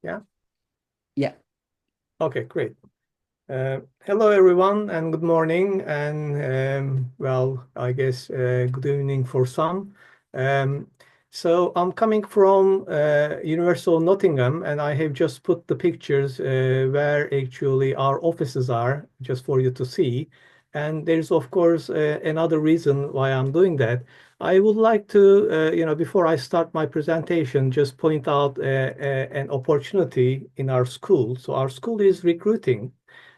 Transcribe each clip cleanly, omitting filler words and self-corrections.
Yeah. Yeah. Okay, great. Hello, everyone, and good morning, and well, I guess good evening for some. Um, so I'm coming from University of Nottingham, and I have just put the pictures where actually our offices are, just for you to see. And there's of course another reason why I'm doing that. I would like to, before I start my presentation, just point out an opportunity in our school. So our school is recruiting,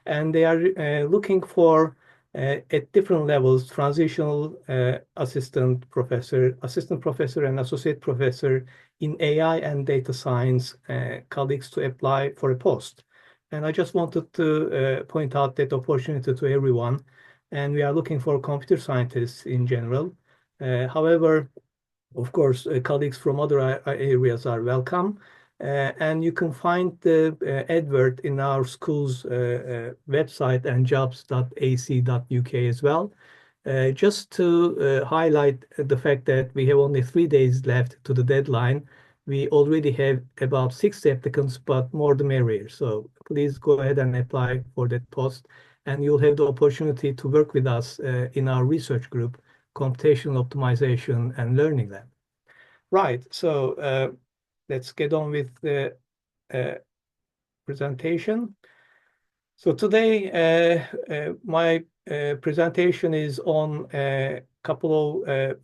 and they are looking for at different levels, transitional assistant professor, and associate professor in AI and data science colleagues to apply for a post. And I just wanted to point out that opportunity to everyone. And we are looking for computer scientists in general. However, of course, colleagues from other areas are welcome. And you can find the advert in our school's website and jobs.ac.uk as well. Just to highlight the fact that we have only 3 days left to the deadline, we already have about 60 applicants, but more the merrier. So please go ahead and apply for that post, and you'll have the opportunity to work with us in our research group, Computational Optimization and Learning Lab. Right, so let's get on with the uh, presentation. So today, my presentation is on a couple of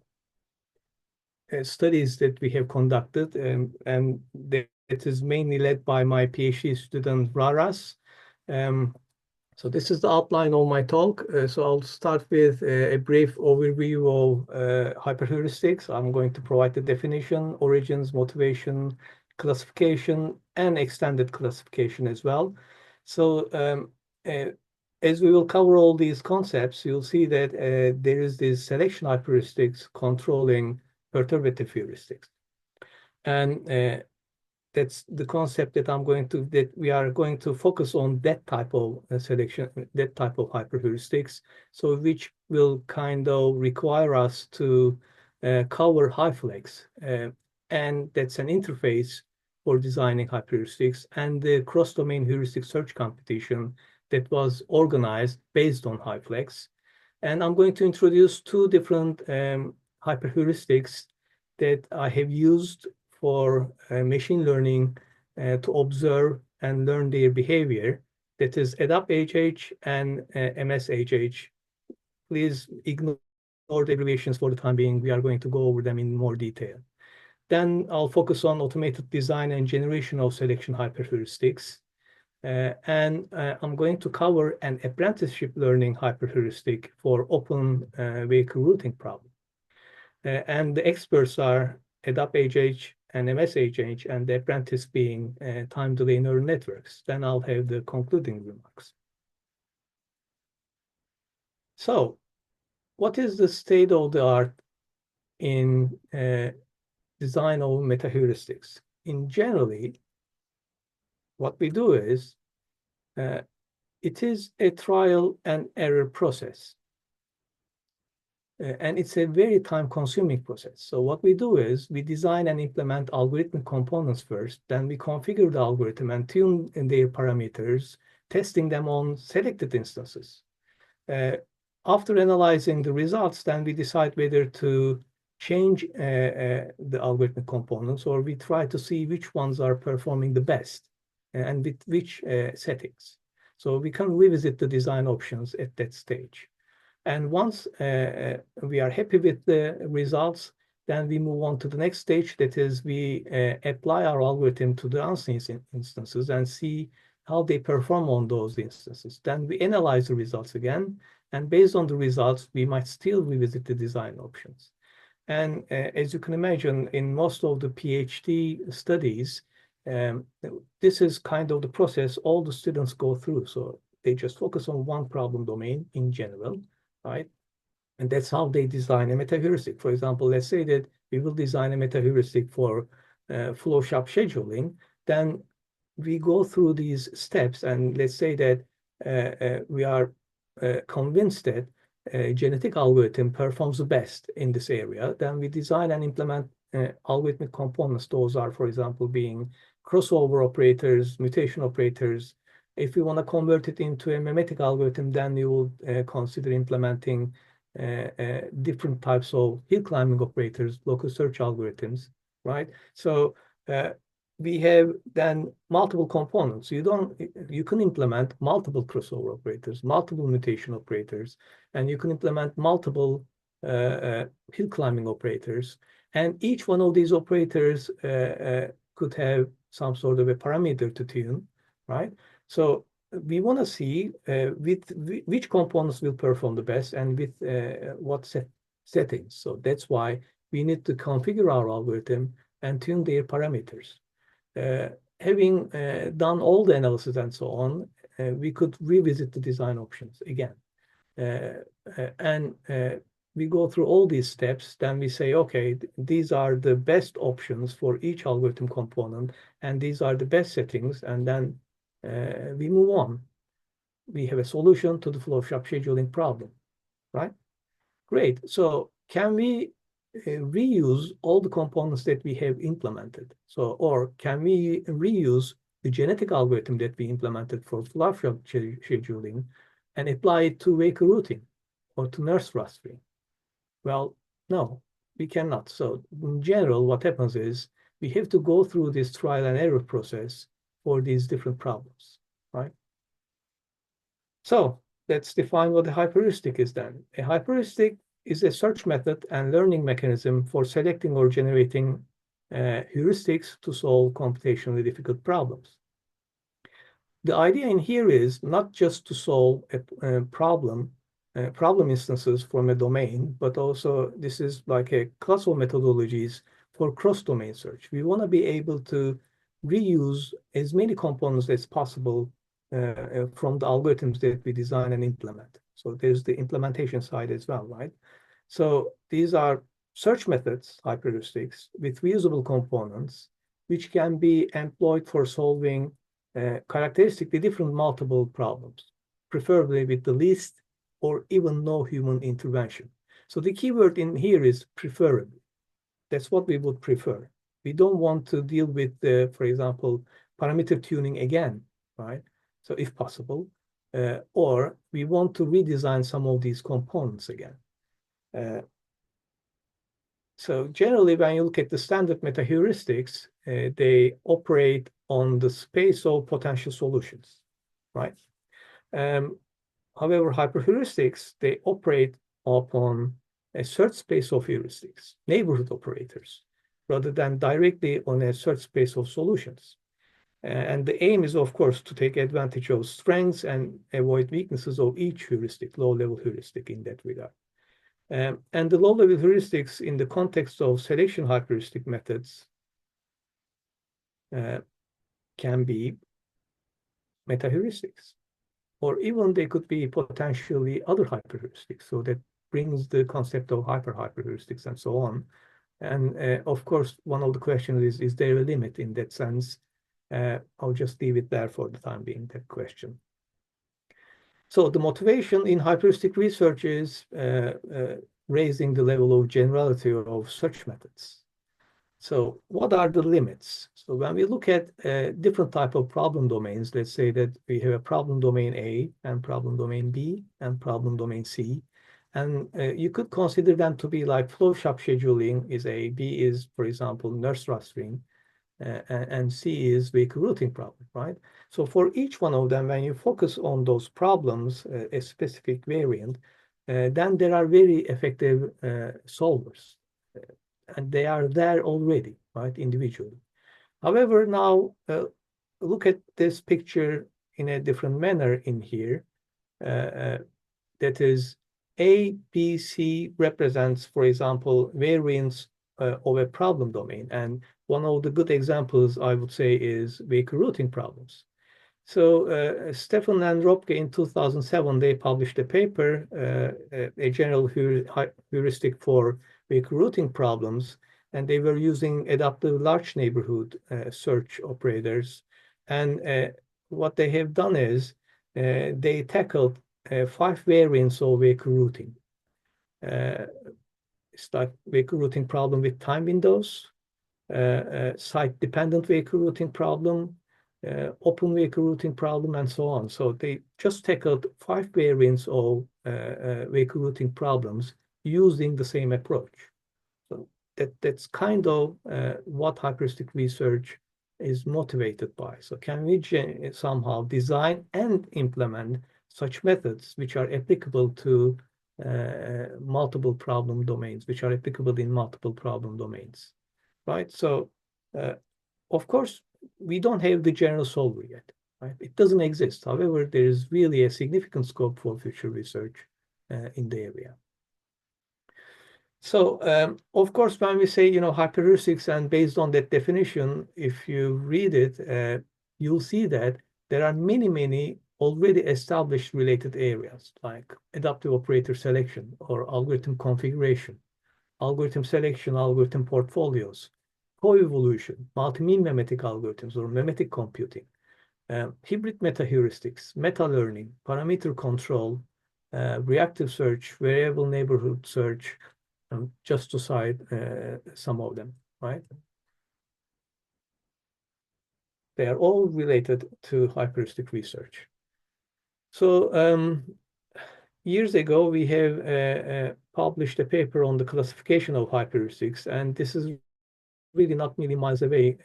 studies that we have conducted, and that is mainly led by my PhD student, Raras. Um, So this is the outline of my talk. So I'll start with a brief overview of hyper-heuristics. I'm going to provide the definition, origins, motivation, classification, and extended classification as well. So as we will cover all these concepts, you'll see that there is this selection hyper-heuristics controlling perturbative heuristics. And that's the concept that we are going to focus on, that type of selection, that type of hyper-heuristics, so which will kind of require us to cover hyperflex, and that's an interface for designing hyper-heuristics, and the cross-domain heuristic search competition that was organized based on hyperflex. And I'm going to introduce two different hyper-heuristics that I have used for machine learning to observe and learn their behavior. That is ADAPT-HH and MS-HH. Please ignore the abbreviations for the time being. We are going to go over them in more detail. Then I'll focus on automated design and generation of selection hyperheuristics. And I'm going to cover an apprenticeship learning hyperheuristic for open vehicle routing problem. And the experts are ADAPT-HH and MS-HH, and the apprentice being time delay neural networks. Then I'll have the concluding remarks. So what is the state of the art in design of meta-heuristics? In generally, what we do is it is a trial and error process. And it's a very time-consuming process. So what we do is we design and implement algorithmic components first, then we configure the algorithm and tune in their parameters, testing them on selected instances. After analyzing the results, then we decide whether to change the algorithmic components, or we try to see which ones are performing the best and with which settings. So we can revisit the design options at that stage. And once we are happy with the results, then we move on to the next stage. That is, we apply our algorithm to the unseen instances and see how they perform on those instances. Then we analyze the results again. And based on the results, we might still revisit the design options. And as you can imagine, in most of the PhD studies, this is kind of the process all the students go through. So they just focus on one problem domain in general, right? And that's how they design a meta-heuristic. For example, let's say that we will design a meta-heuristic for flow shop scheduling. Then we go through these steps, and let's say that we are convinced that a genetic algorithm performs the best in this area. Then we design and implement algorithmic components. Those are, for example, being crossover operators, mutation operators. If you want to convert it into a memetic algorithm, then you will consider implementing different types of hill climbing operators, local search algorithms, right? So we have then multiple components. You can implement multiple crossover operators, multiple mutation operators, and you can implement multiple hill climbing operators. And each one of these operators could have some sort of a parameter to tune, right? So we want to see which components will perform the best and with what settings. So that's why we need to configure our algorithm and tune their parameters. Having done all the analysis and so on, we could revisit the design options again. And we go through all these steps, then we say, okay, these are the best options for each algorithm component, and these are the best settings, and then we move on. We have a solution to the flow shop scheduling problem, right? Great. So can we reuse all the components that we have implemented? So, or can we reuse the genetic algorithm that we implemented for flow shop scheduling and apply it to vehicle routing or to nurse rastering? Well, no, we cannot. So in general, what happens is we have to go through this trial and error process for these different problems, right? So let's define what a hyper-heuristic is then. A hyper-heuristic is a search method and learning mechanism for selecting or generating heuristics to solve computationally difficult problems. The idea in here is not just to solve a problem instances from a domain, but also this is like a class of methodologies for cross-domain search. We want to be able to reuse as many components as possible from the algorithms that we design and implement. So there's the implementation side as well, right? So these are search methods, hyper-heuristics, with reusable components, which can be employed for solving characteristically different multiple problems, preferably with the least or even no human intervention. So the keyword in here is preferably. That's what we would prefer. We don't want to deal with, for example, parameter tuning again, right? So if possible, or we want to redesign some of these components again. So generally, when you look at the standard meta-heuristics, they operate on the space of potential solutions, right? However, hyper-heuristics, they operate upon a search space of heuristics, neighborhood operators, rather than directly on a search space of solutions. And the aim is, of course, to take advantage of strengths and avoid weaknesses of each heuristic, low-level heuristic in that regard. And the low-level heuristics in the context of selection hyper-heuristic methods can be meta-heuristics, or even they could be potentially other hyper-heuristics. So that brings the concept of hyper-heuristics and so on. And of course, one of the questions is there a limit in that sense? I'll just leave it there for the time being, that question. So the motivation in hyper-heuristic research is raising the level of generality of search methods. So what are the limits? So when we look at different type of problem domains, let's say that we have a problem domain A and problem domain B and problem domain C, and you could consider them to be like flow shop scheduling is A, B is, for example, nurse rastering, and C is vehicle routing problem, right? So for each one of them, when you focus on those problems, a specific variant, then there are very effective solvers. And they are there already, right, individually. However, now look at this picture in a different manner in here. That is, A, B, C represents, for example, variants of a problem domain. And one of the good examples, I would say, is vehicle routing problems. So Stefan and Ropke in 2007, they published a paper, a general heuristic for vehicle routing problems, and they were using adaptive large neighborhood search operators. And what they have done is they tackled 5 variants of vehicle routing. It's like vehicle routing problem with time windows, site-dependent vehicle routing problem, open vehicle routing problem, and so on. So they just tackled 5 variants of vehicle routing problems using the same approach. So that's kind of what hyper-heuristic research is motivated by. So can we somehow design and implement such methods which are applicable to multiple problem domains, which are applicable in multiple problem domains, right? So of course, we don't have the general solver yet, right? It doesn't exist. However, there is really a significant scope for future research in the area. So, of course, when we say, hyper-heuristics, and based on that definition, if you read it, you'll see that there are many, many already established related areas, like adaptive operator selection or algorithm configuration, algorithm selection, algorithm portfolios, co-evolution, multi-mean memetic algorithms or memetic computing, hybrid meta-heuristics, meta-learning, parameter control, reactive search, variable neighborhood search, just to cite some of them, right? They are all related to hyper-heuristic research. So years ago, we have published a paper on the classification of hyper-heuristics, and this is really not many miles away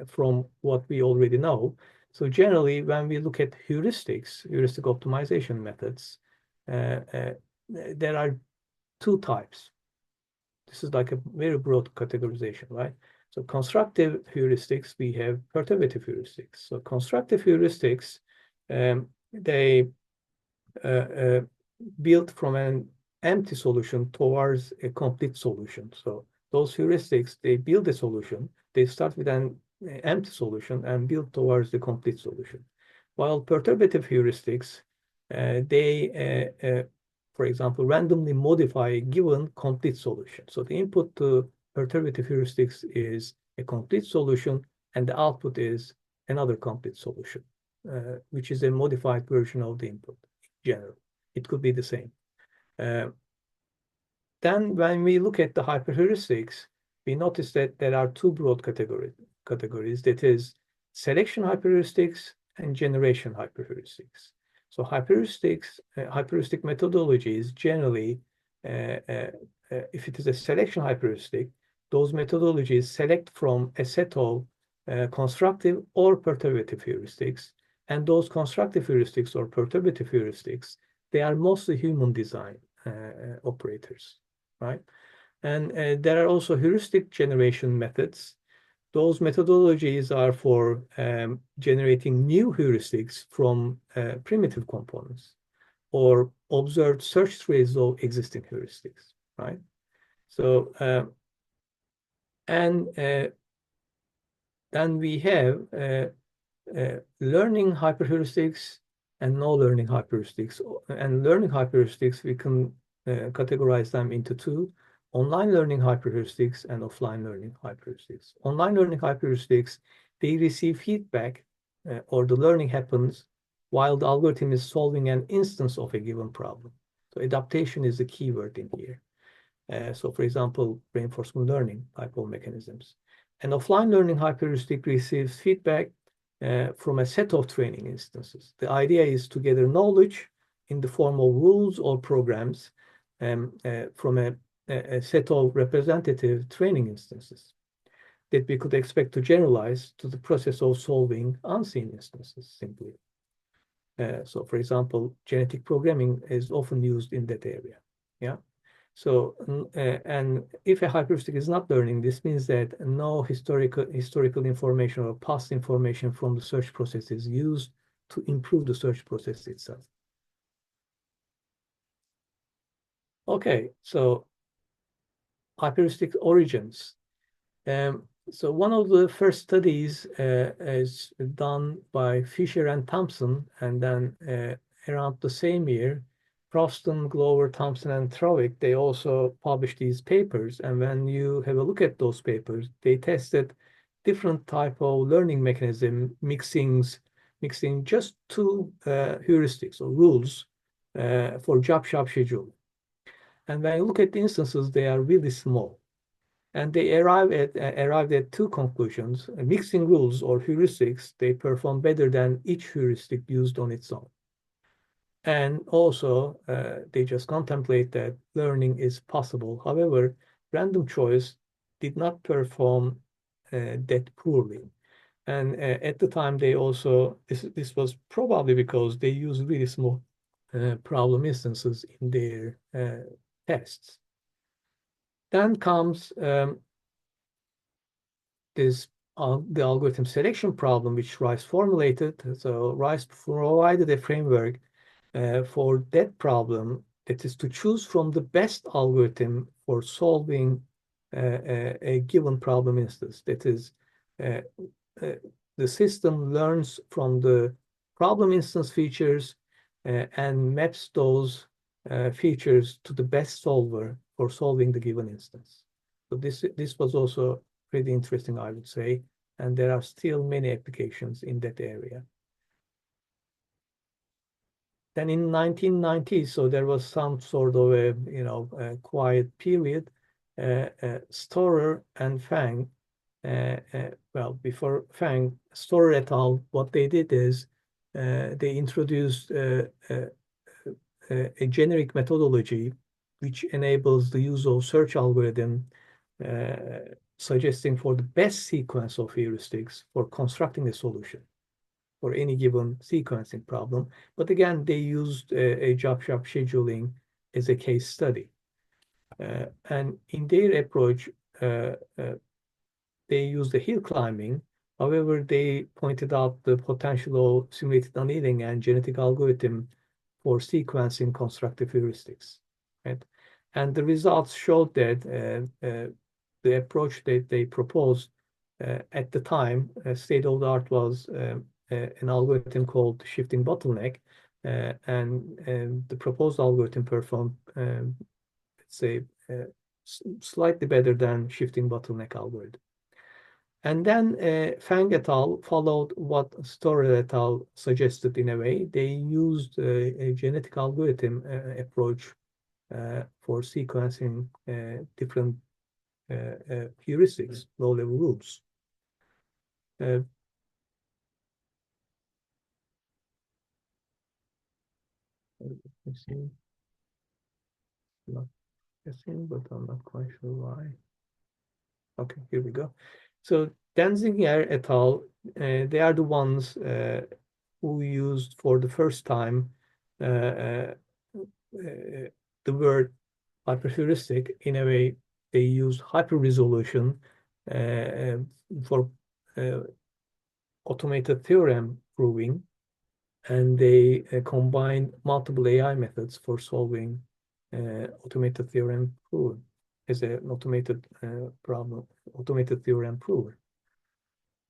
from what we already know. So generally, when we look at heuristics, heuristic optimization methods, there are 2 types. This is like a very broad categorization, right? So constructive heuristics, we have perturbative heuristics. So constructive heuristics, they build from an empty solution towards a complete solution. So those heuristics, they build a solution. They start with an empty solution and build towards the complete solution. While perturbative heuristics, they for example, randomly modify a given complete solution. So the input to perturbative heuristics is a complete solution, and the output is another complete solution, which is a modified version of the input in general. It could be the same. Then when we look at the hyper-heuristics, we notice that there are 2 broad categories, that is selection hyper-heuristics and generation hyper-heuristics. So hyper-heuristic methodologies generally, if it is a selection hyper-heuristic, those methodologies select from a set of constructive or perturbative heuristics, and those constructive heuristics or perturbative heuristics, they are mostly human design operators, right? And there are also heuristic generation methods. Those methodologies are for generating new heuristics from primitive components or observed search traces of existing heuristics, right? So, and then we have learning hyperheuristics and no learning hyperheuristics. And learning hyperheuristics, we can categorize them into 2. Online learning hyperheuristics and offline learning hyperheuristics. Online learning hyperheuristics, they receive feedback or the learning happens while the algorithm is solving an instance of a given problem. So adaptation is the key word in here. So for example, reinforcement learning type of mechanisms. And offline learning hyperheuristic receives feedback from a set of training instances. The idea is to gather knowledge in the form of rules or programs from a set of representative training instances that we could expect to generalize to the process of solving unseen instances simply. So for example, genetic programming is often used in that area. Yeah. So, and if a hyperheuristic is not learning, this means that no historical information or past information from the search process is used to improve the search process itself. Okay, so hyperheuristic origins. So one of the first studies is done by Fisher and Thompson, and then around the same year, Crofton, Glover, Thompson, and Trowick, they also published these papers. And when you have a look at those papers, they tested different type of learning mechanism, mixing just 2 heuristics or rules for job shop schedule. And when you look at the instances, they are really small. And they arrived at two conclusions. Mixing rules or heuristics, they perform better than each heuristic used on its own. And also, they just contemplate that learning is possible. However, random choice did not perform that poorly. And at the time, they also, this was probably because they used really small problem instances in their tests. Then comes the algorithm selection problem, which Rice formulated. So Rice provided a framework for that problem, that is to choose from the best algorithm for solving a given problem instance. That is, uh, the system learns from the problem instance features and maps those features to the best solver for solving the given instance. So this was also pretty interesting, I would say, and there are still many applications in that area. Then in 1990s, so there was some sort of a quiet period. Storer and Fang, well, before Fang, Storer et al., what they did is they introduced a generic methodology which enables the use of search algorithm, suggesting for the best sequence of heuristics for constructing a solution for any given sequencing problem. But again, they used a job shop scheduling as a case study. And in their approach, they used the hill climbing. However, they pointed out the potential of simulated annealing and genetic algorithm for sequencing constructive heuristics. Right? And the results showed that the approach that they proposed at the time, state of the art, was an algorithm called shifting bottleneck, and the proposed algorithm performed, let's say, slightly better than shifting bottleneck algorithm. And then Fang et al. Followed what Storer et al. Suggested in a way. They used a genetic algorithm approach for sequencing different heuristics, low-level rules. Let's see. Not guessing, but I'm not quite sure why. Okay, here we go. So Danziger et al., they are the ones who used for the first time the word hyper-heuristic. In a way, they used hyper-resolution for automated theorem proving, and they combined multiple AI methods for solving automated theorem prover as an automated problem, automated theorem prover.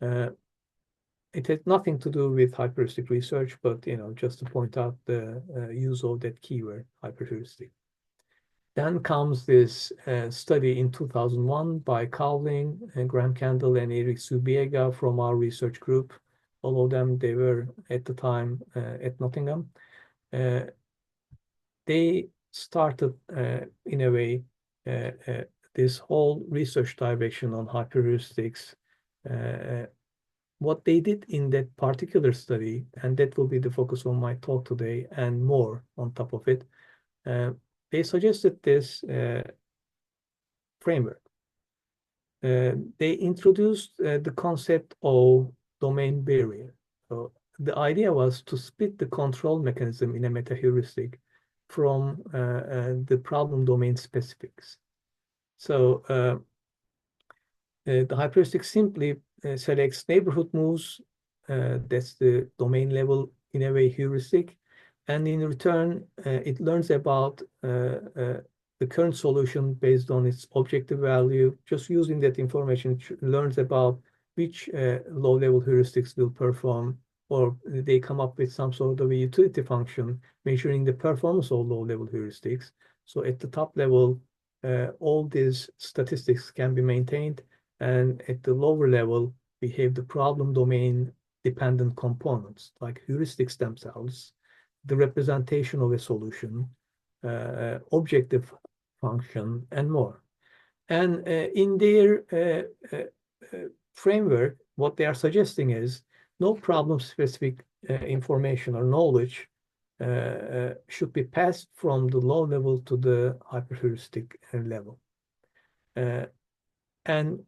It has nothing to do with hyper-heuristic research, but just to point out the use of that keyword, hyper-heuristic. Then comes this study in 2001 by Cowling and Graham Kendall and Eric Subiega from our research group. All of them, they were at the time at Nottingham. They started, in a way, this whole research direction on hyper-heuristics. What they did in that particular study, and that will be the focus of my talk today and more on top of it, they suggested this framework. They introduced the concept of domain barrier. So the idea was to split the control mechanism in a meta-heuristic from the problem domain specifics. So the hyper-heuristic simply selects neighborhood moves. That's the domain level, in a way, heuristic. And in return, it learns about the current solution based on its objective value. Just using that information, it learns about which low-level heuristics will perform, or they come up with some sort of a utility function measuring the performance of low-level heuristics. So at the top level, all these statistics can be maintained, and at the lower level, we have the problem domain dependent components like heuristics themselves, the representation of a solution, objective function, and more. And in their framework, what they are suggesting is no problem-specific information or knowledge should be passed from the low level to the hyper-heuristic level. And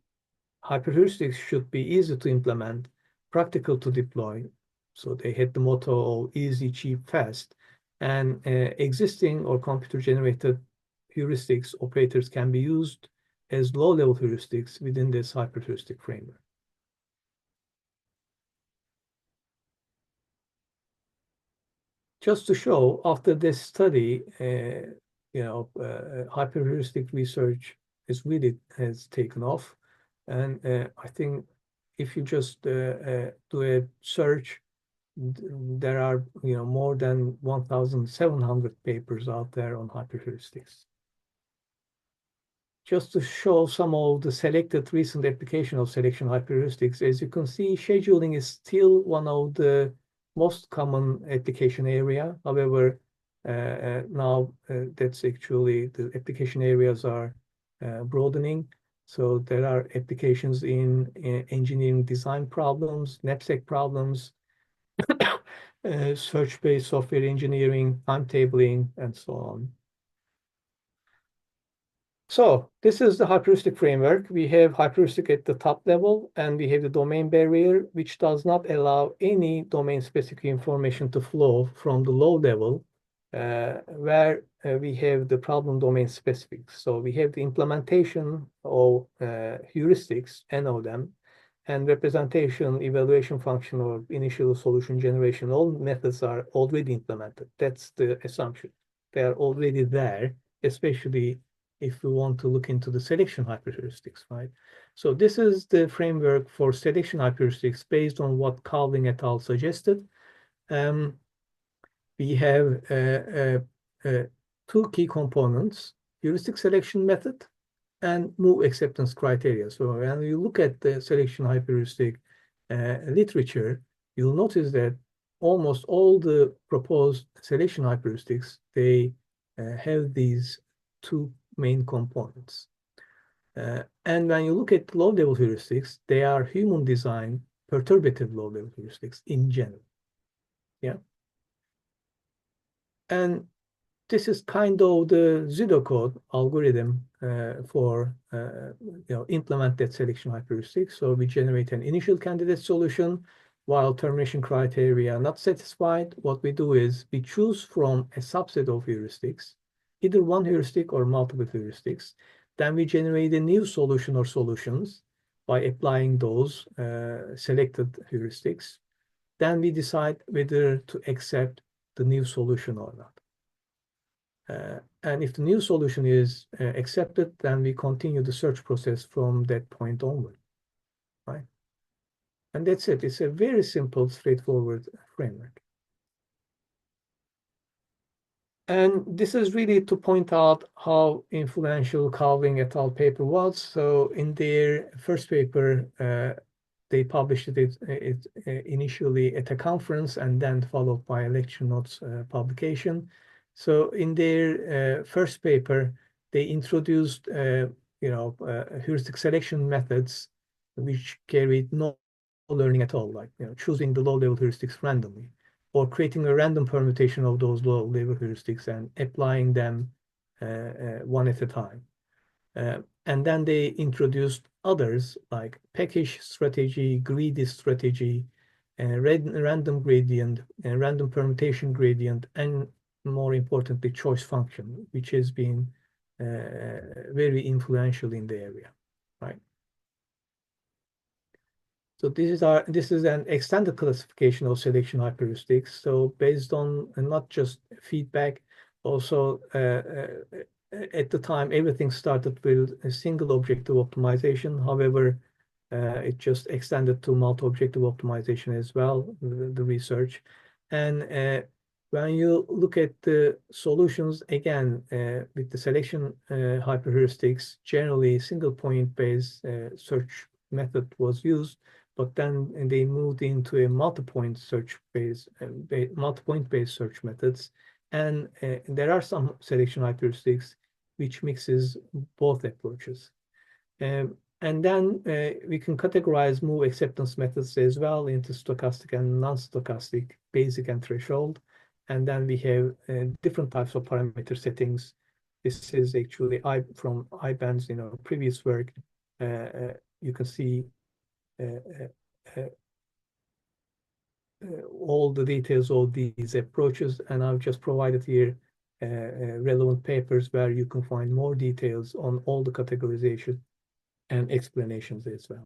hyper-heuristics should be easy to implement, practical to deploy. So they had the motto of easy, cheap, fast. And existing or computer-generated heuristics operators can be used as low-level heuristics within this hyper-heuristic framework. Just to show, after this study, hyper-heuristic research has taken off. And I think if you just do a search, there are more than 1,700 papers out there on hyper-heuristics. Just to show some of the selected recent application of selection hyper-heuristics, as you can see, scheduling is still one of the most common application area. However, now that's actually the application areas are broadening. So there are applications in engineering design problems, knapsack problems, search-based software engineering, timetabling, and so on. So this is the hyper-heuristic framework. We have hyper-heuristic at the top level, and we have the domain barrier, which does not allow any domain-specific information to flow from the low level, where we have the problem domain specific. So we have the implementation of heuristics, N of them, and representation, evaluation function, or initial solution generation. All methods are already implemented. That's the assumption. They are already there, especially if we want to look into the selection hyperheuristics, right? So this is the framework for selection hyperheuristics based on what Calvin et al. Suggested. We have two key components, heuristic selection method and move acceptance criteria. So when you look at the selection hyperheuristic literature, you'll notice that almost all the proposed selection hyperheuristics, they have these two main components. And when you look at low-level heuristics, they are human-designed perturbative low-level heuristics in general. Yeah. And this is kind of the pseudocode algorithm for implement that selection hyperheuristic. So we generate an initial candidate solution while termination criteria are not satisfied. What we do is we choose from a subset of heuristics, either one heuristic or multiple heuristics. Then we generate a new solution or solutions by applying those selected heuristics. Then we decide whether to accept the new solution or not. And if the new solution is accepted, then we continue the search process from that point onward, right? And that's it. It's a very simple, straightforward framework. And this is really to point out how influential Calvin et al. Paper was. So in their first paper, they published it initially at a conference and then followed by a lecture notes publication. So in their first paper, they introduced heuristic selection methods which carried no learning at all, like choosing the low-level heuristics randomly, or creating a random permutation of those low-level heuristics and applying them one at a time. And then they introduced others like package strategy, greedy strategy, random gradient, random permutation gradient, and more importantly, choice function, which has been very influential in the area, right? So this is an extended classification of selection hyperheuristics. So based on not just feedback, also at the time everything started with a single objective optimization. However, it just extended to multi-objective optimization as well, the research. And when you look at the solutions, again, with the selection hyperheuristics, generally single point based search method was used, but then they moved into a multi-point based search methods. And there are some selection hyperheuristics which mixes both approaches. And then we can categorize move acceptance methods as well into stochastic and non-stochastic, basic and threshold. And then we have different types of parameter settings. This is actually from IBAN's previous work. You can see all the details of these approaches, and I've just provided here relevant papers where you can find more details on all the categorization and explanations as well.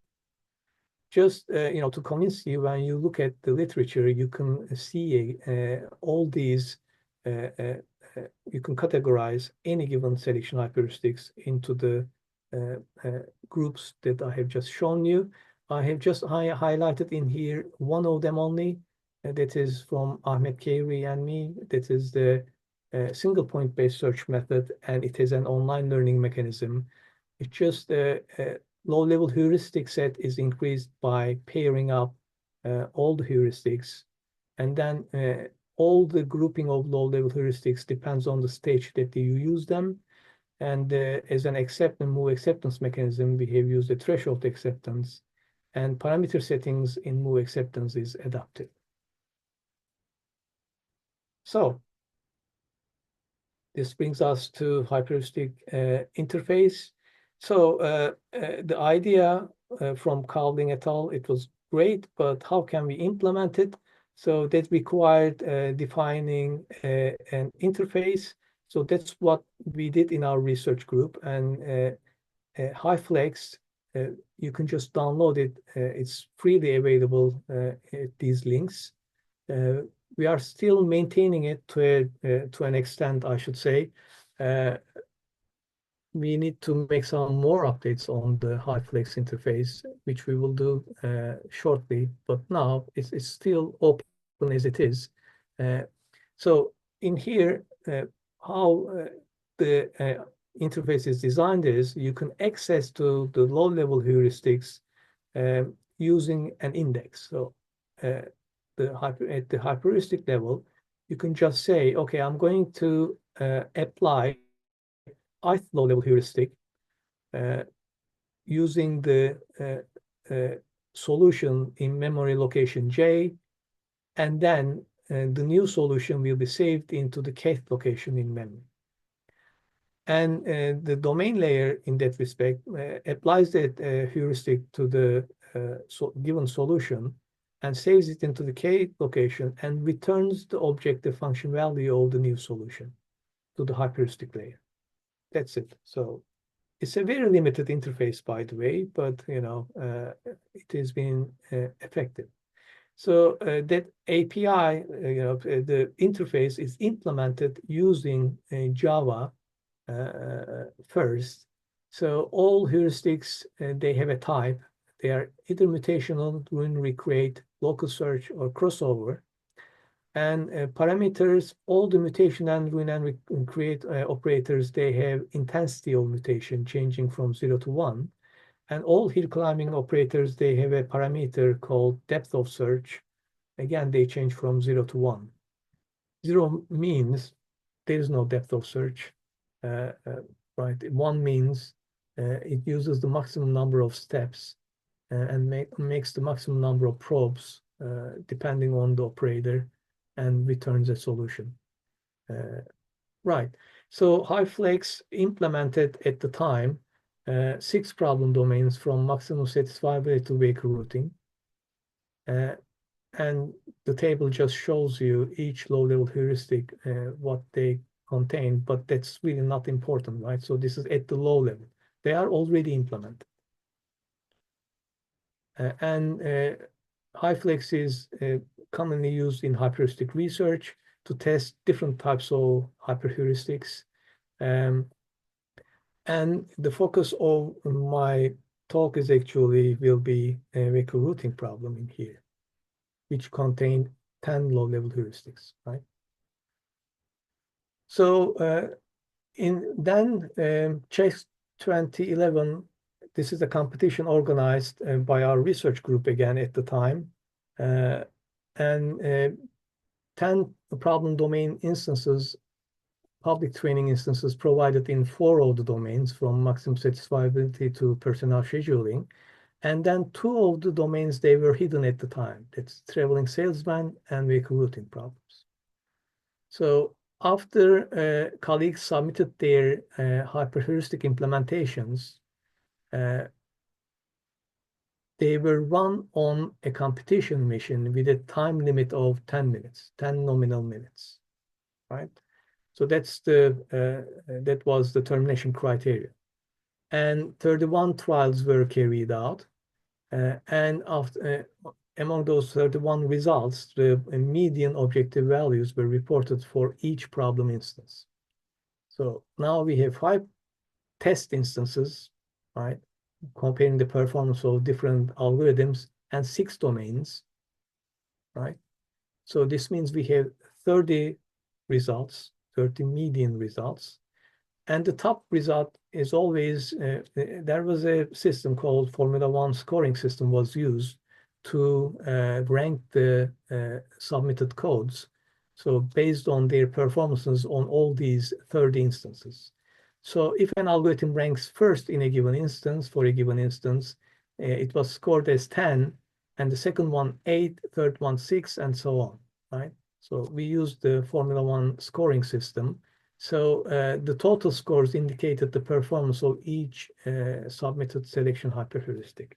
Just to convince you, when you look at the literature, you can see all these. You can categorize any given selection hyperheuristics into the groups that I have just shown you. I have just highlighted in here one of them only. That is from Ahmet Kayri and me. That is the single point based search method, and it is an online learning mechanism. It's just low-level heuristic set is increased by pairing up all the heuristics, and then all the grouping of low-level heuristics depends on the stage that you use them. And as an accept and move acceptance mechanism, we have used the threshold acceptance, and parameter settings in move acceptance is adaptive. So this brings us to hyper-heuristic interface. So the idea from Cowling et al., it was great, but how can we implement it? So that required defining an interface. So that's what we did in our research group. And HyFlex, you can just download it. It's freely available at these links. We are still maintaining it to an extent, I should say. We need to make some more updates on the HyFlex interface, which we will do shortly. But now it's still open as it is. So in here, how the interface is designed is you can access to the low-level heuristics using an index. So at the hyper-heuristic level, you can just say, okay, I'm going to apply ith low-level heuristic using the solution in memory location J, and then the new solution will be saved into the kth location in memory. And the domain layer in that respect applies that heuristic to the given solution and saves it into the kth location and returns the objective function value of the new solution to the hyper-heuristic layer. That's it. So it's a very limited interface, by the way, but it has been effective. So that API, the interface is implemented using Java first. So all heuristics, they have a type. They are either mutational, ruin, recreate, local search, or crossover. And parameters, all the mutation and ruin and recreate operators, they have intensity of mutation changing from 0 to 1. And all hill climbing operators, they have a parameter called depth of search. Again, they change from 0 to 1. 0 means there is no depth of search, right? 1 means it uses the maximum number of steps and makes the maximum number of probes depending on the operator, and returns a solution. Right. So HyFlex implemented at the time 6 problem domains from maximum satisfiability to vehicle routing. And the table just shows you each low-level heuristic, what they contain, but that's really not important, right? So this is at the low level. They are already implemented. And HyFlex is commonly used in hyper-heuristic research to test different types of hyper-heuristics. And the focus of my talk is actually will be a vehicle routing problem in here, which contain 10 low-level heuristics, right? So then CHES 2011, this is a competition organized by our research group again at the time. And 10 problem domain instances public training instances provided in 4 of the domains, from maximum satisfiability to personnel scheduling. And then 2 of the domains, they were hidden at the time. That's traveling salesman and vehicle routing problems. So after colleagues submitted their hyper-heuristic implementations, they were run on a computation machine with a time limit of 10 minutes, 10 nominal minutes, right? So that was the termination criteria. And 31 trials were carried out. And among those 31 results, the median objective values were reported for each problem instance. So now we have 5 test instances, right? Comparing the performance of different algorithms, and 6 domains, right? So this means we have 30 results, 30 median results. And the top result is always, there was a system called Formula One scoring system was used to rank the submitted codes. So based on their performances on all these 30 instances. So if an algorithm ranks first in a given instance, for a given instance, it was scored as 10, and the second one 8, third one 6, and so on, right? So we used the Formula One scoring system. So the total scores indicated the performance of each submitted selection hyper-heuristic.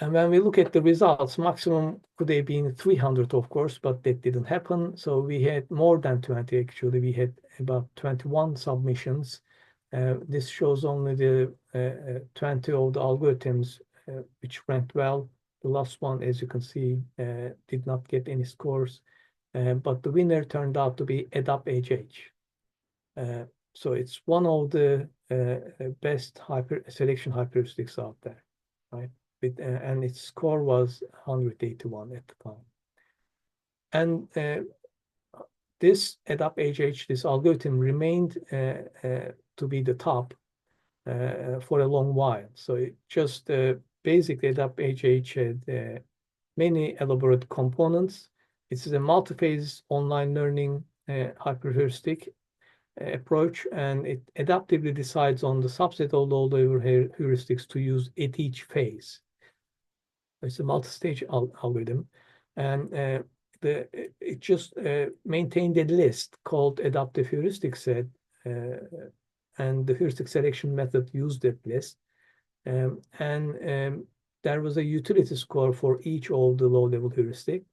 And when we look at the results, maximum could have been 300, of course, but that didn't happen. So we had more than 20, actually. We had about 21 submissions. This shows only the 20 of the algorithms which ranked well. The last one, as you can see, did not get any scores. But the winner turned out to be ADAPT-HH. So it's one of the best selection hyper-heuristics out there, right? And its score was 181 at the time. And this ADAPT-HH, this algorithm remained to be the top for a long while. So it just basically ADAPT-HH had many elaborate components. It's a multi-phase online learning hyper-heuristic approach, and it adaptively decides on the subset of low-level heuristics to use at each phase. It's a multi-stage algorithm, and it just maintained a list called adaptive heuristic set, and the heuristic selection method used that list. There was a utility score for each of the low-level heuristic.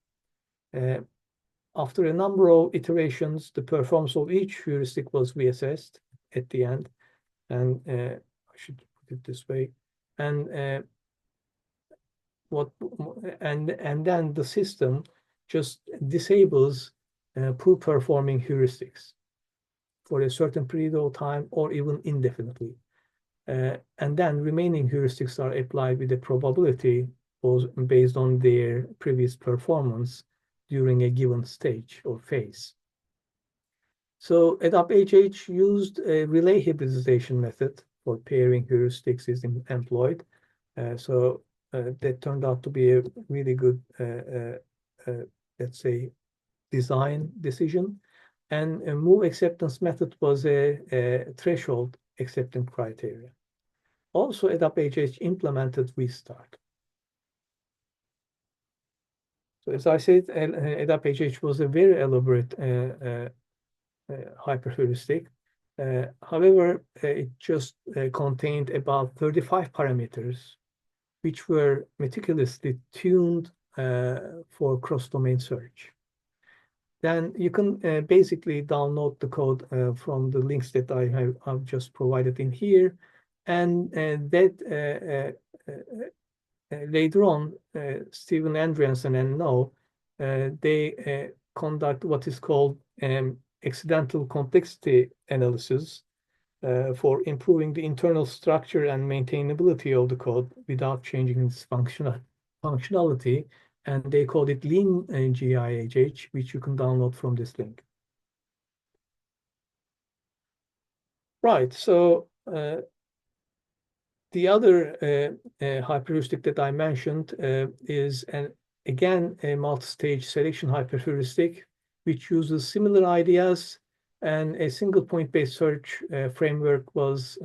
After a number of iterations, the performance of each heuristic was reassessed at the end, and I should put it this way. And then the system just disables poor performing heuristics for a certain period of time, or even indefinitely. And then remaining heuristics are applied with a probability based on their previous performance during a given stage or phase. So ADAPT-HH used a relay hybridization method for pairing heuristics is employed. That turned out to be a really good, let's say, design decision. And a move acceptance method was a threshold acceptance criteria. Also, ADAPT-HH implemented restart. So as I said, ADAPT-HH was a very elaborate hyper-heuristic. However, it just contained about 35 parameters, which were meticulously tuned for cross-domain search. Then you can basically download the code from the links that I've just provided in here. And later on, Stephen Andreasen and No, they conduct what is called accidental complexity analysis for improving the internal structure and maintainability of the code without changing its functionality. And they called it Lean GIHH, which you can download from this link. Right, so the other hyperheuristic that I mentioned is, again, a multi-stage selection hyperheuristic which uses similar ideas, and a single point-based search framework was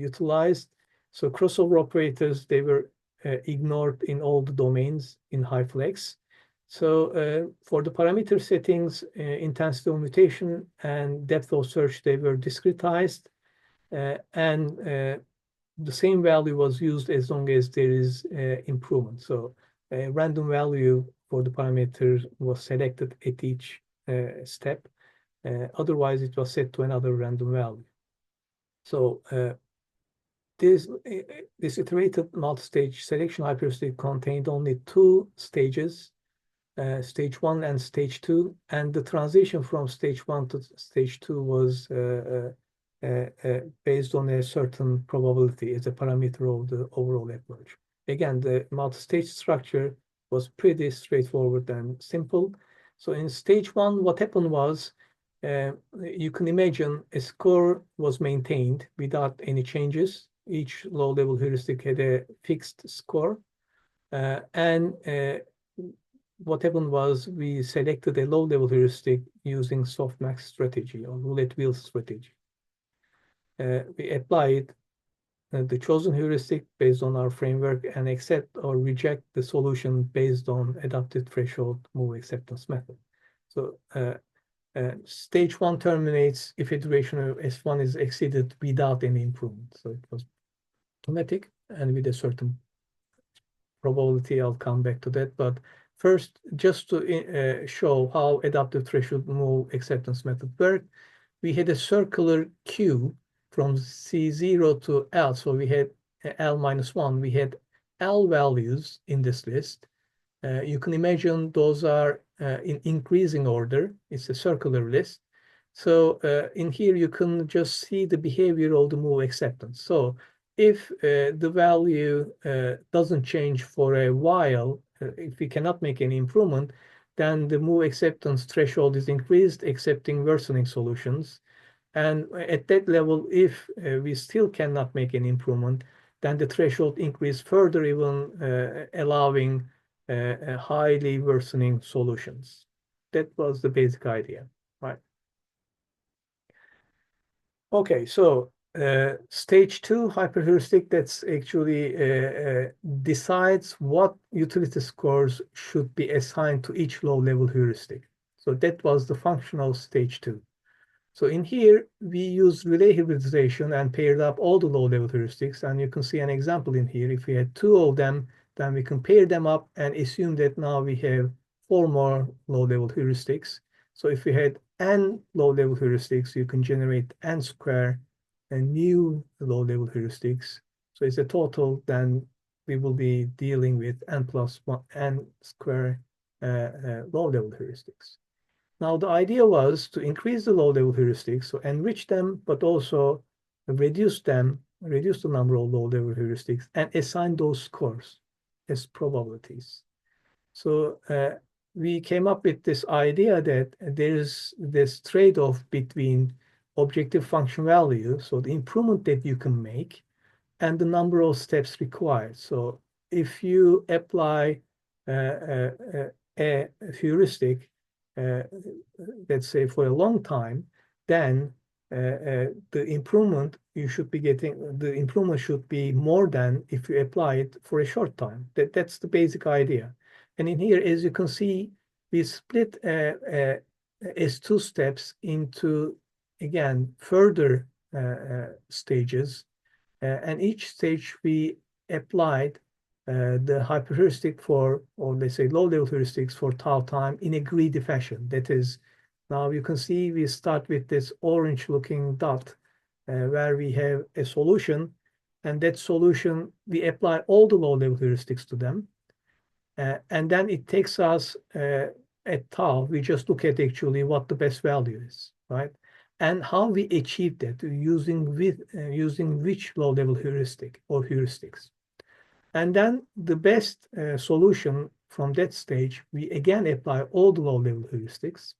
utilized. So crossover operators, they were ignored in all the domains in HyFlex. So for the parameter settings, intensity of mutation and depth of search, they were discretized. And the same value was used as long as there is improvement. So a random value for the parameter was selected at each step. Otherwise, it was set to another random value. So this iterated multi-stage selection hyperheuristic contained only two stages, stage 1 and stage 2, and the transition from stage 1 to stage 2 was based on a certain probability as a parameter of the overall approach. Again, the multi-stage structure was pretty straightforward and simple. So in stage 1, what happened was, you can imagine a score was maintained without any changes. Each low-level heuristic had a fixed score. And what happened was we selected a low-level heuristic using softmax strategy or roulette wheel strategy. We applied the chosen heuristic based on our framework and accept or reject the solution based on adapted threshold move acceptance method. So stage 1 terminates if iteration of S1 is exceeded without any improvement. So it was automatic and with a certain probability. I'll come back to that. But first, just to show how adaptive threshold move acceptance method worked, we had a circular queue from C0 to L. So we had L minus 1. We had L values in this list. You can imagine those are in increasing order. It's a circular list. So in here, you can just see the behavior of the move acceptance. So if the value doesn't change for a while, if we cannot make any improvement, then the move acceptance threshold is increased, accepting worsening solutions. And at that level, if we still cannot make an improvement, then the threshold increase further, even allowing highly worsening solutions. That was the basic idea, right? Okay, so stage 2 hyperheuristic, that's actually decides what utility scores should be assigned to each low-level heuristic. So that was the functional stage 2. So in here, we use relay hybridization and paired up all the low-level heuristics. And you can see an example in here. If we had 2 of them, then we can pair them up and assume that now we have 4 more low-level heuristics. So if we had n low-level heuristics, you can generate n square and new low-level heuristics. So it's a total, then we will be dealing with n plus 1, n square low-level heuristics. Now, the idea was to increase the low-level heuristics, so enrich them, but also reduce them, reduce the number of low-level heuristics, and assign those scores as probabilities. So we came up with this idea that there's this trade-off between objective function value, so the improvement that you can make, and the number of steps required. So if you apply a heuristic, let's say for a long time, then the improvement you should be getting, the improvement should be more than if you apply it for a short time. That's the basic idea. And in here, as you can see, we split S2 steps into, again, further stages. And each stage we applied the hyperheuristic for, or let's say low-level heuristics for tau time in a greedy fashion. That is, now you can see we start with this orange-looking dot where we have a solution, and that solution, we apply all the low-level heuristics to them. And then it takes us at tau, we just look at actually what the best value is, right? And how we achieve that using which low-level heuristic or heuristics. And then the best solution from that stage, we again apply all the low-level heuristics.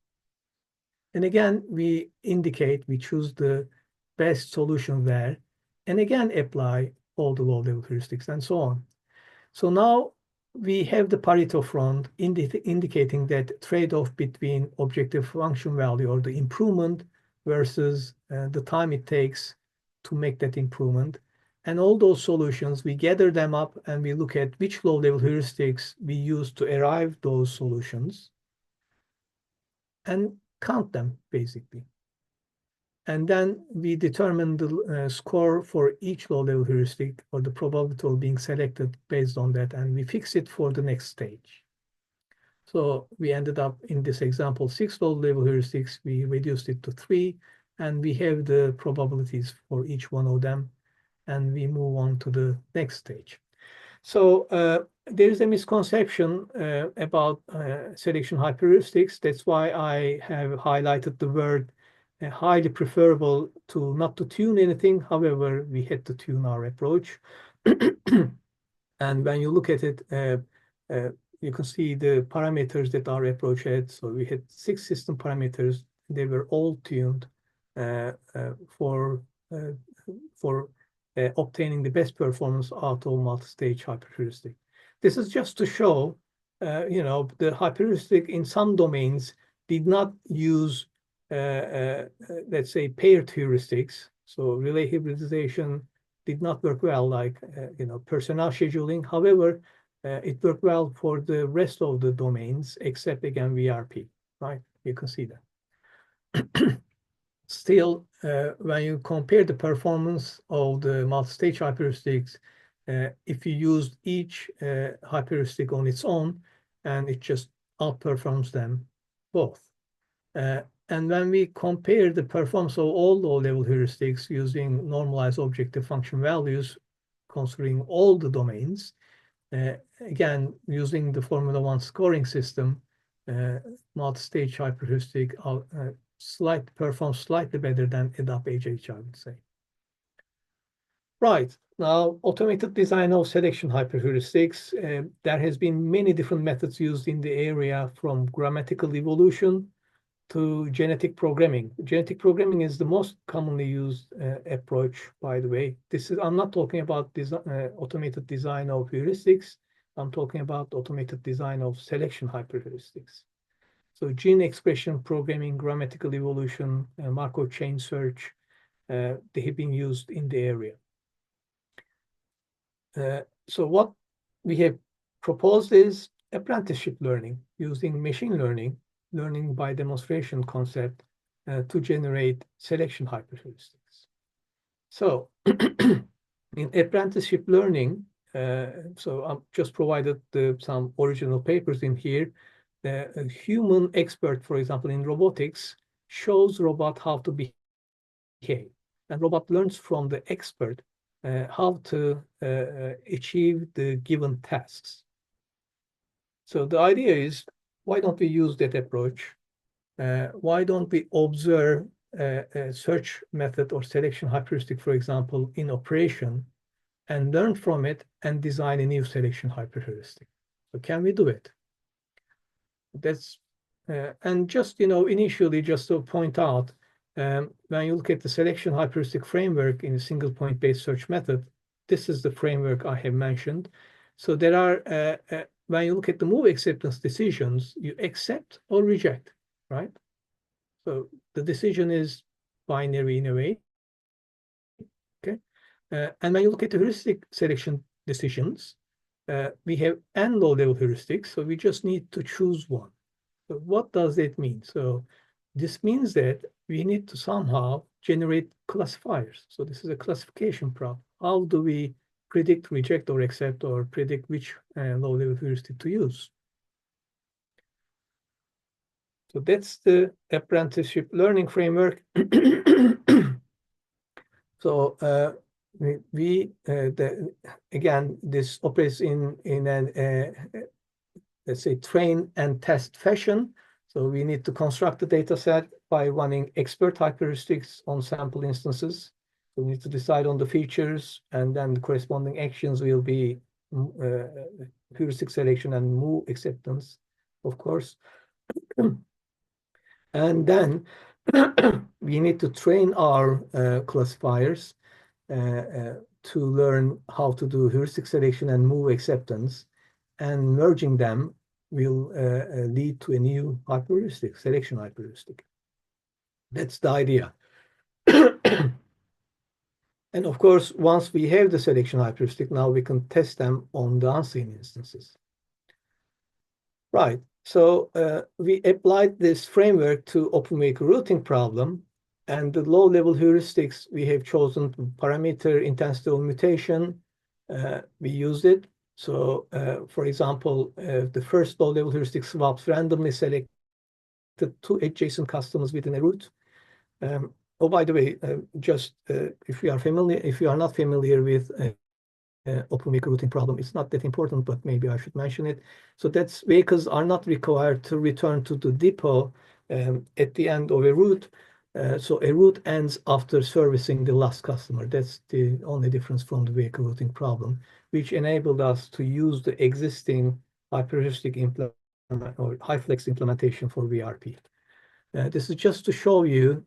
And again, we indicate, we choose the best solution there, and again apply all the low-level heuristics and so on. So now we have the Pareto front indicating that trade-off between objective function value or the improvement versus the time it takes to make that improvement. And all those solutions, we gather them up and we look at which low-level heuristics we use to arrive those solutions and count them, basically. And then we determine the score for each low-level heuristic or the probability of being selected based on that, and we fix it for the next stage. So we ended up in this example, 6 low-level heuristics. We reduced it to 3, and we have the probabilities for each one of them, and we move on to the next stage. So there is a misconception about selection hyper-heuristics. That's why I have highlighted the word highly preferable to not to tune anything. However, we had to tune our approach. And when you look at it, you can see the parameters that our approach had. So we had 6 system parameters. They were all tuned for obtaining the best performance out of multi-stage hyperheuristic. This is just to show, the hyperheuristic in some domains did not use, let's say, paired heuristics. So relay hybridization did not work well, like, personnel scheduling. However, it worked well for the rest of the domains, except again, VRP, right? You can see that. Still, when you compare the performance of the multi-stage hyperheuristics, if you used each hyperheuristic on its own, and it just outperforms them both. And when we compare the performance of all low-level heuristics using normalized objective function values, considering all the domains, again, using the Formula One scoring system, multi-stage hyperheuristic performs slightly better than ADAP-HH, I would say. Right, now automated design of selection hyperheuristics. There has been many different methods used in the area, from grammatical evolution to genetic programming. Genetic programming is the most commonly used approach, by the way. I'm not talking about automated design of heuristics. I'm talking about automated design of selection hyperheuristics. So gene expression programming, grammatical evolution, Markov chain search, they have been used in the area. So what we have proposed is apprenticeship learning using machine learning by demonstration concept to generate selection hyperheuristics. So in apprenticeship learning, so I've just provided some original papers in here. A human expert, for example, in robotics, shows robot how to behave, and robot learns from the expert how to achieve the given tasks. So the idea is, why don't we use that approach? Why don't we observe a search method or selection hyperheuristic, for example, in operation, and learn from it and design a new selection hyperheuristic? So can we do it? That's and just, initially, just to point out, when you look at the selection hyperheuristic framework in a single point based search method, this is the framework I have mentioned. So there are, when you look at the move acceptance decisions, you accept or reject, right? So the decision is binary in a way, okay? And when you look at the heuristic selection decisions, we have n low-level heuristics, so we just need to choose one. So what does that mean? So this means that we need to somehow generate classifiers. So this is a classification problem. How do we predict, reject, or accept, or predict which low-level heuristic to use? So that's the apprenticeship learning framework. So again, this operates in an let's say train and test fashion. So we need to construct the data set by running expert hyperheuristics on sample instances. So we need to decide on the features, and then the corresponding actions will be heuristic selection and move acceptance, of course. And then we need to train our classifiers to learn how to do heuristic selection and move acceptance. and merging them will lead to a new hyper-heuristic, selection hyper-heuristic. That's the idea. And of course, once we have the selection hyper-heuristic, now we can test them on the unseen instances. Right. So we applied this framework to open-weight routing problem, and the low-level heuristics we have chosen parameter intensity of mutation. We used it. So, for example, the first low-level heuristic swaps randomly selected two adjacent customers within a route. Oh, by the way, just if you are not familiar with open-weight routing problem, it's not that important, but maybe I should mention it. So that's vehicles are not required to return to the depot at the end of a route. So a route ends after servicing the last customer. That's the only difference from the vehicle routing problem, which enabled us to use the existing hyper-heuristic or HyFlex implementation for VRP. This is just to show you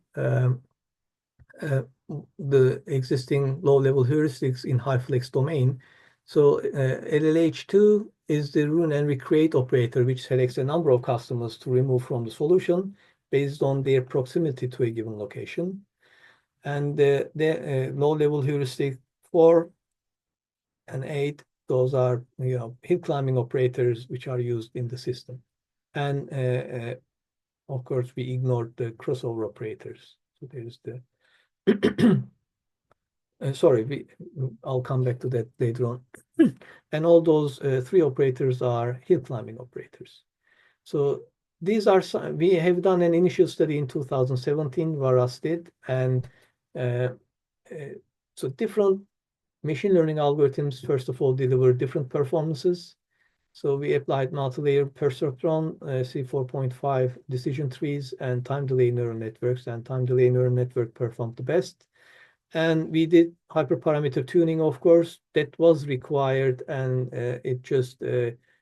the existing low-level heuristics in HyFlex domain. So LLH2 is the ruin and recreate operator, which selects a number of customers to remove from the solution based on their proximity to a given location. And the low-level heuristic 4 and 8, those are hill climbing operators which are used in the system. And of course, we ignored the crossover operators. So there's the sorry, I'll come back to that later on. And all those three operators are hill climbing operators. So these are we have done an initial study in 2017, Varas did, and so different machine learning algorithms, first of all, deliver different performances. So we applied multi-layer perceptron, C4.5 decision trees, and time delay neural networks, and time delay neural network performed the best. And we did hyperparameter tuning, of course, that was required, and it just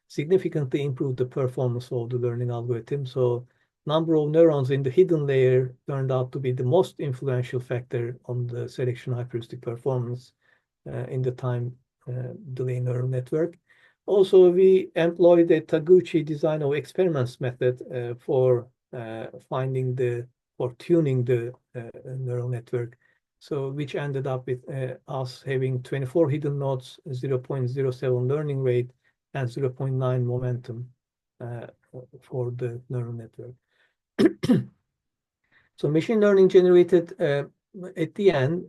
significantly improved the performance of the learning algorithm. So number of neurons in the hidden layer turned out to be the most influential factor on the selection hyper-heuristic performance in the time delay neural network. Also, we employed the Taguchi design of experiments method for tuning the neural network. So which ended up with us having 24 hidden nodes, 0.07 learning rate, and 0.9 momentum for the neural network. So machine learning generated, at the end,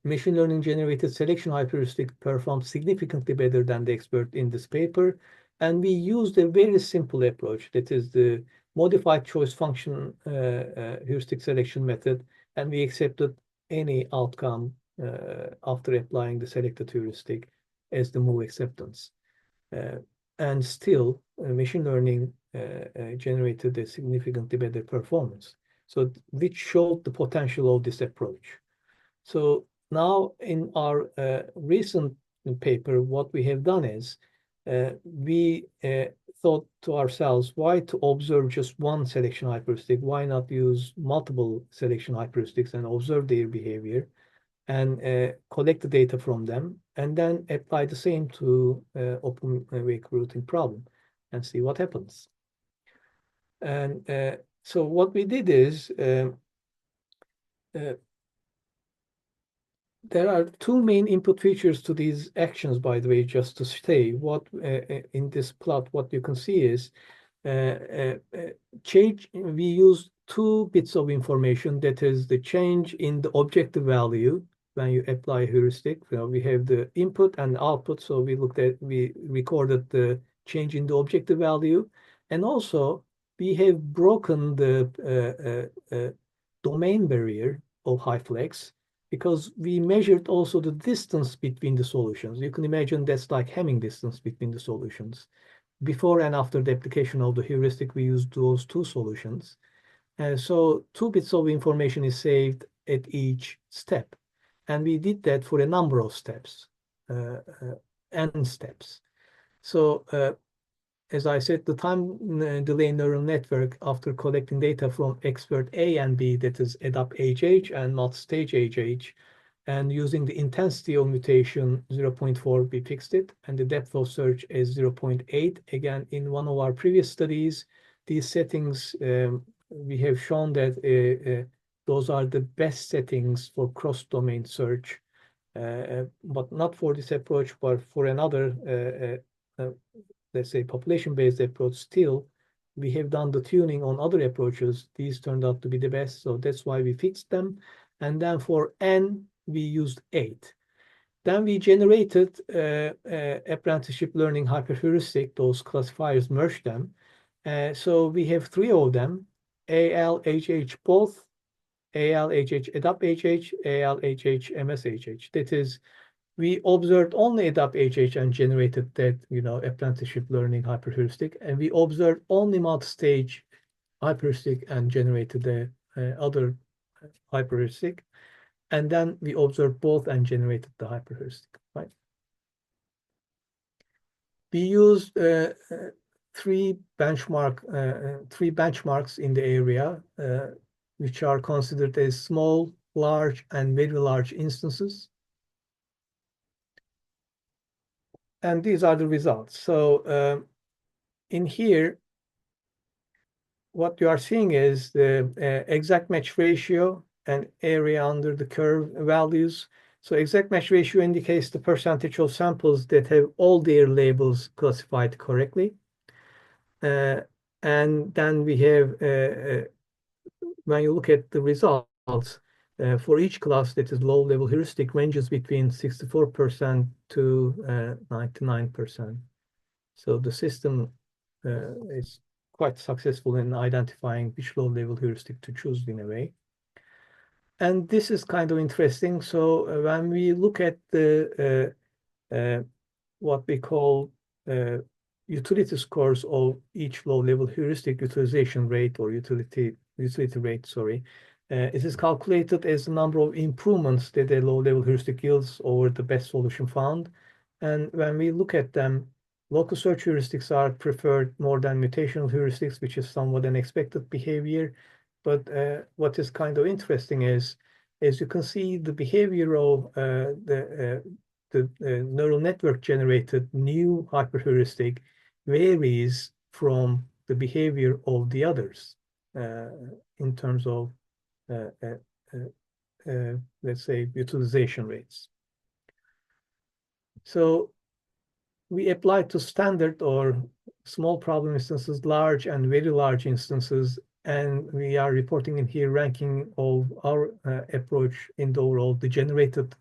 machine learning generated selection hyper-heuristic performed significantly better than the expert in this paper. And we used a very simple approach, that is the modified choice function heuristic selection method, and we accepted any outcome after applying the selected heuristic as the move acceptance. And still, machine learning generated a significantly better performance. So which showed the potential of this approach. So now in our recent paper, what we have done is we thought to ourselves, why to observe just one selection hyper-heuristic? Why not use multiple selection hyper-heuristics and observe their behavior and collect the data from them, and then apply the same to open-weight routing problem and see what happens. And so what we did is there are two main input features to these actions, by the way, just to say what in this plot, what you can see is change. We use 2 bits of information, that is the change in the objective value when you apply heuristic. We have the input and output. So we recorded the change in the objective value. And also we have broken the domain barrier of HyFlex, because we measured also the distance between the solutions. You can imagine that's like Hamming distance between the solutions. Before and after the application of the heuristic, we used those 2 solutions. So 2 bits of information is saved at each step. And we did that for a number of steps, n steps. So as I said, the time delay neural network, after collecting data from expert A and B, that is ADAP HH and multi-stage HH, And using the intensity of mutation 0.4, we fixed it, and the depth of search is 0.8. Again, in one of our previous studies, these settings, we have shown that those are the best settings for cross-domain search, but not for this approach, but for another, let's say, population-based approach. Still, we have done the tuning on other approaches. These turned out to be the best, so that's why we fixed them. And then for N, we used 8. Then we generated apprenticeship learning hyper-heuristic, those classifiers, merged them. So we have 3 of them, AL-HH both, AL-HH ADAPT-HH, AL-HH MS-HH. That is, we observed only ADAPT-HH and generated that, apprenticeship learning hyper-heuristic, and we observed only multi-stage hyper-heuristic and generated the other hyper-heuristic. And then we observed both and generated the hyper-heuristic, right? We used three benchmarks in the area, which are considered as small, large, and very large instances. And these are the results. So in here, what you are seeing is the exact match ratio and area under the curve values. So exact match ratio indicates the percentage of samples that have all their labels classified correctly. And then we have, when you look at the results, for each class that is low-level heuristic ranges between 64% to 99%. So the system is quite successful in identifying which low-level heuristic to choose in a way. And this is kind of interesting. So when we look at the what we call utility scores of each low-level heuristic utilization rate or utility rate, sorry, it is calculated as the number of improvements that a low-level heuristic yields over the best solution found. And when we look at them, local search heuristics are preferred more than mutational heuristics, which is somewhat an expected behavior. But what is kind of interesting is, as you can see, the behavior of the neural network generated new hyperheuristic varies from the behavior of the others in terms of, let's say, utilization rates. So we applied to standard or small problem instances, large and very large instances, and we are reporting in here ranking of our approach in the overall. The generated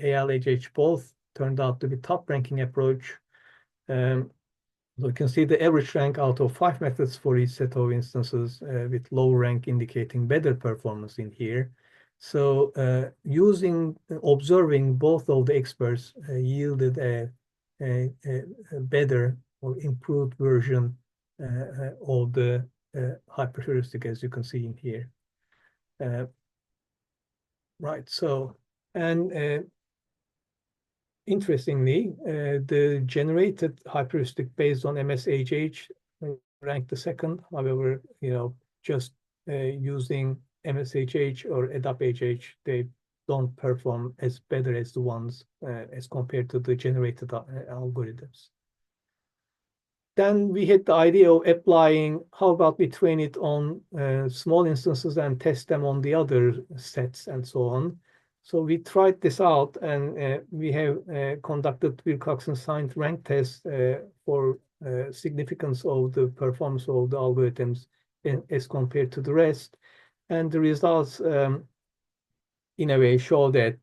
AL-HH both turned out to be top ranking approach. So you can see the average rank out of 5 methods for each set of instances, with low rank indicating better performance in here. So observing both of the experts yielded a better or improved version of the hyperheuristic, as you can see in here. Right, so, and interestingly, the generated hyperheuristic based on MSHH ranked the second. However, just using MSHH or ADAPT-HH, they don't perform as better as the ones as compared to the generated algorithms. Then we had the idea of applying, how about we train it on small instances and test them on the other sets and so on. So we tried this out, and we have conducted Wilcoxon-signed rank tests for significance of the performance of the algorithms as compared to the rest. And the results, in a way, show that,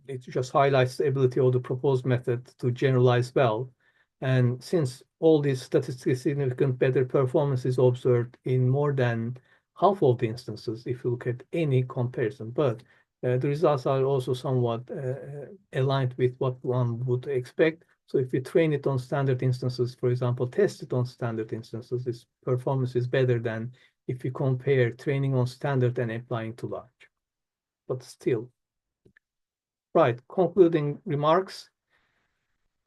it just highlights the ability of the proposed method to generalize well. And since all these statistically significant better performance is observed in more than half of the instances, if you look at any comparison, but the results are also somewhat aligned with what one would expect. So if you train it on standard instances, for example, test it on standard instances, its performance is better than if you compare training on standard and applying to large. But still. Right, concluding remarks.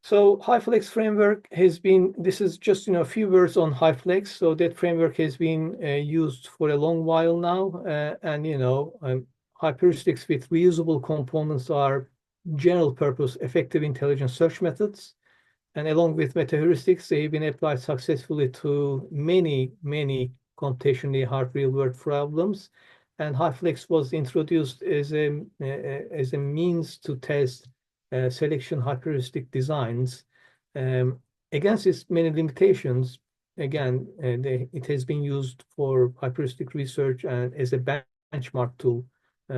So HyFlex framework has been, this is just a few words on HyFlex. So that framework has been used for a long while now, and hyperheuristics with reusable components are general purpose effective intelligent search methods. And along with meta-heuristics, they've been applied successfully to many, many computationally hard real-world problems. And HyFlex was introduced as a means to test selection hyperheuristic designs. Against its many limitations, again, it has been used for hyperheuristic research and as a benchmark tool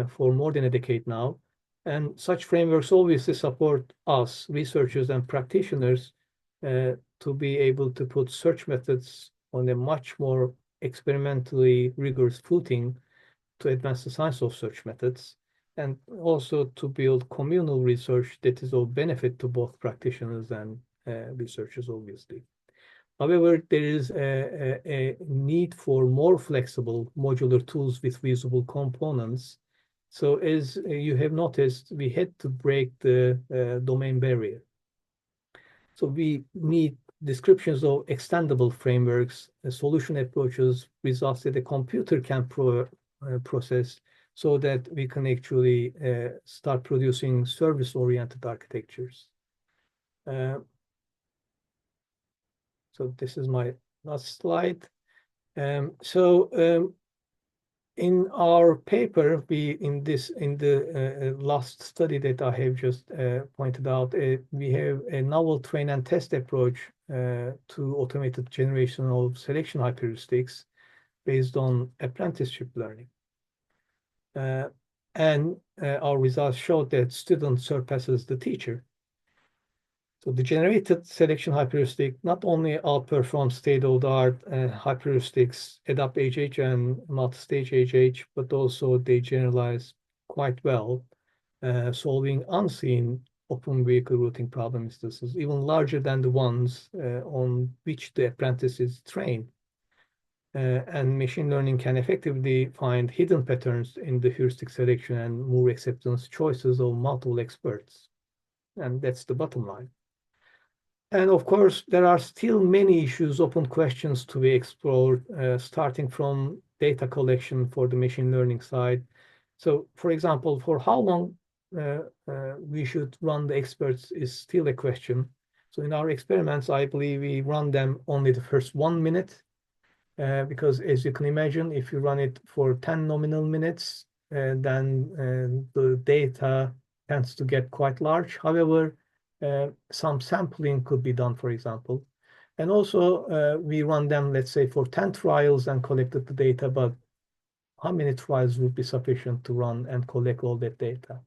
for more than a decade now. And such frameworks obviously support us, researchers and practitioners, to be able to put search methods on a much more experimentally rigorous footing to advance the science of search methods, and also to build communal research that is of benefit to both practitioners and researchers, obviously. However, there is a need for more flexible modular tools with reusable components. So as you have noticed, we had to break the domain barrier. So we need descriptions of extendable frameworks, solution approaches, results that a computer can process so that we can actually start producing service-oriented architectures. So this is my last slide. In our paper, in the last study that I have just pointed out, we have a novel train and test approach to automated generation of selection hyperheuristics based on apprenticeship learning. And our results showed that student surpasses the teacher. So the generated selection hyperheuristic not only outperforms state-of-the-art hyperheuristics, ADAPT-HH and multi-stage HH, but also they generalize quite well, solving unseen open vehicle routing problem instances, even larger than the ones on which the apprentice is trained. And machine learning can effectively find hidden patterns in the heuristic selection and more acceptance choices of multiple experts. And that's the bottom line. And of course, there are still many issues, open questions to be explored, starting from data collection for the machine learning side. So, for example, for how long we should run the experts is still a question. So in our experiments, I believe we run them only the first 1 minute, because as you can imagine, if you run it for 10 nominal minutes, then the data tends to get quite large. However, some sampling could be done, for example. And also, we run them, let's say, for 10 trials and collected the data, but how many trials would be sufficient to run and collect all that data?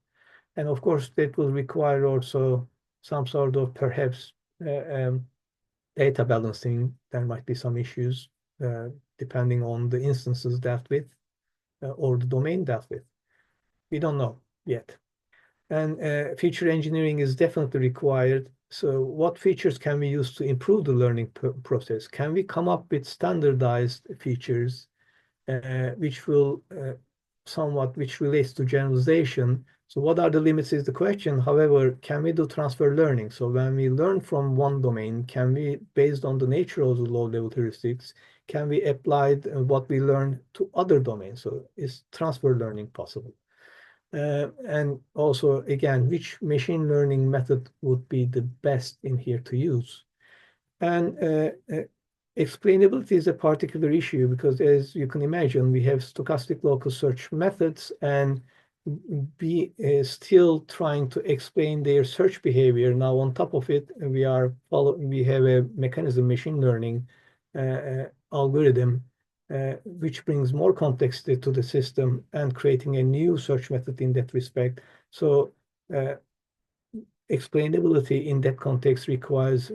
And of course, that will require also some sort of perhaps data balancing. There might be some issues depending on the instances dealt with or the domain dealt with. We don't know yet. And feature engineering is definitely required. So what features can we use to improve the learning process? Can we come up with standardized features which will which relates to generalization? So what are the limits is the question. However, can we do transfer learning? So when we learn from one domain, can we, based on the nature of the low-level heuristics, can we apply what we learn to other domains? So is transfer learning possible? And also, again, which machine learning method would be the best in here to use? And explainability is a particular issue because, as you can imagine, we have stochastic local search methods and be still trying to explain their search behavior. Now, on top of it, we have a mechanism machine learning algorithm which brings more complexity to the system and creating a new search method in that respect. So explainability in that context requires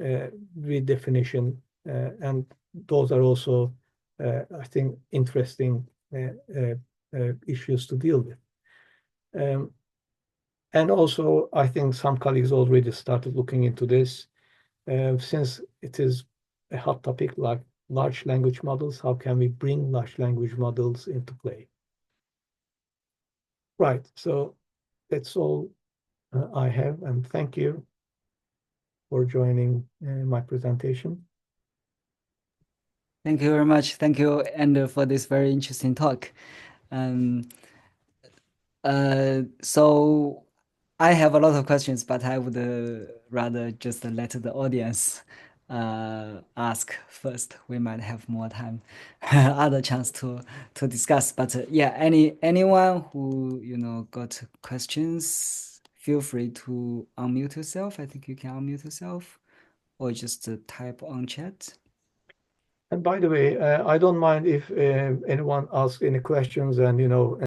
redefinition, and those are also, I think, interesting issues to deal with. And also, I think some colleagues already started looking into this. Since it is a hot topic like large language models, how can we bring large language models into play? Right, so that's all I have, and thank you for joining my presentation. Thank you very much. Thank you, Ender, for this very interesting talk. So I have a lot of questions, but I would rather just let the audience ask first. We might have more time, other chance to discuss. But yeah, anyone who got questions, feel free to unmute yourself. I think you can unmute yourself, or just type on chat. And by the way, I don't mind if anyone asks any questions and